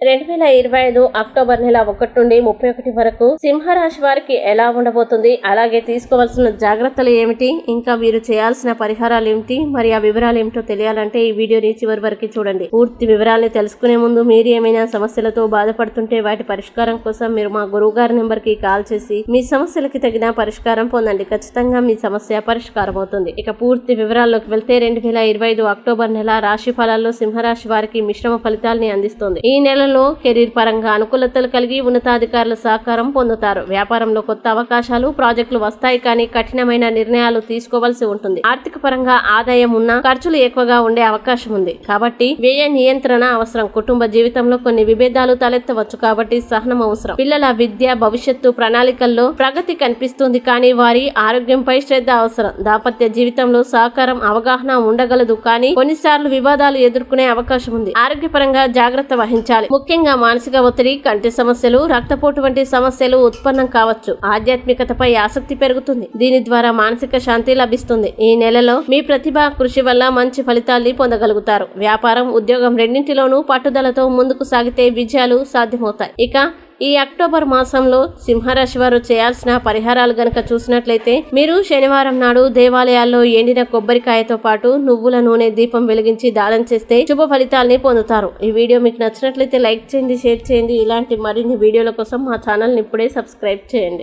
2025 October నెల 1 నుండి 31 వరకు సింహరాశి వారికి ఎలా ఉండబోతుంది, అలాగే తీసుకోవాల్సిన జాగ్రత్తలు ఏమిటి, ఇంకా మీరు చేయాల్సిన పరిహారాలు ఏమిటి, మరి ఆ వివరాలు ఏమిటో తెలియాలంటే ఈ వీడియోని చివరి వరకు చూడండి. పూర్తి వివరాల్ని తెలుసుకునే ముందు మీరు ఏమైనా సమస్యలతో బాధపడుతుంటే వాటి పరిష్కారం కోసం మీరు మా గురువు గారి నెంబర్ కి కాల్ చేసి మీ సమస్యలకి తగిన పరిష్కారం పొందండి. ఖచ్చితంగా మీ సమస్య పరిష్కారం అవుతుంది. ఇక పూర్తి వివరాల్లోకి వెళ్తే 2025 అక్టోబర్ నెల రాశి ఫలాల్లో సింహరాశి వారికి మిశ్రమ ఫలితాల్ని అందిస్తుంది. ఈ నెలలో కెరీర్ పరంగా అనుకూలతలు కలిగి ఉన్నతాధికారుల సహకారం పొందుతారు. వ్యాపారంలో కొత్త అవకాశాలు, ప్రాజెక్టులు వస్తాయి, కానీ కఠినమైన నిర్ణయాలు తీసుకోవాల్సి ఉంటుంది. ఆర్థిక పరంగా ఆదాయం ఉన్నా ఖర్చులు ఎక్కువగా ఉండే అవకాశం ఉంది, కాబట్టి వ్యయ నియంత్రణ అవసరం. కుటుంబ జీవితంలో కొన్ని విభేదాలు తలెత్తవచ్చు, కాబట్టి సహనం అవసరం. పిల్లల విద్య, భవిష్యత్తు ప్రణాళికల్లో ప్రగతి కనిపిస్తుంది, కానీ వారి ఆరోగ్యంపై శ్రద్ధ అవసరం. దాంపత్య జీవితంలో సహకారం, అవగాహన ఉండగలదు, కానీ కొన్నిసార్లు వివాదాలు ఎదుర్కొనే అవకాశం ఉంది. ఆరోగ్యపరంగా జాగ్రత్త వహించాలి. ముఖ్యంగా మానసిక ఒత్తిడి, కంటి సమస్యలు, రక్తపోటు వంటి సమస్యలు ఉత్పన్నం కావచ్చు. ఆధ్యాత్మికతపై ఆసక్తి పెరుగుతుంది, దీని ద్వారా మానసిక శాంతి లభిస్తుంది. ఈ నెలలో మీ ప్రతిభ, కృషి వల్ల మంచి ఫలితాల్ని పొందగలుగుతారు. వ్యాపారం, ఉద్యోగం రెండింటిలోనూ పట్టుదలతో ముందుకు సాగితే విజయాలు సాధ్యమవుతాయి. ఇక ఈ అక్టోబర్ మాసంలో సింహరాశి వారు చేయాల్సిన పరిహారాలు గనక చూసినట్లయితే, మీరు శనివారం నాడు దేవాలయాల్లో ఎండిన కొబ్బరికాయతో పాటు నువ్వుల నూనె దీపం వెలిగించి దానం చేస్తే శుభ ఫలితాల్ని పొందుతారు. ఈ వీడియో మీకు నచ్చినట్లయితే లైక్ చేయండి, షేర్ చేయండి. ఇలాంటి మరిన్ని వీడియోల కోసం మా ఛానల్ని ఇప్పుడే సబ్స్క్రైబ్ చేయండి.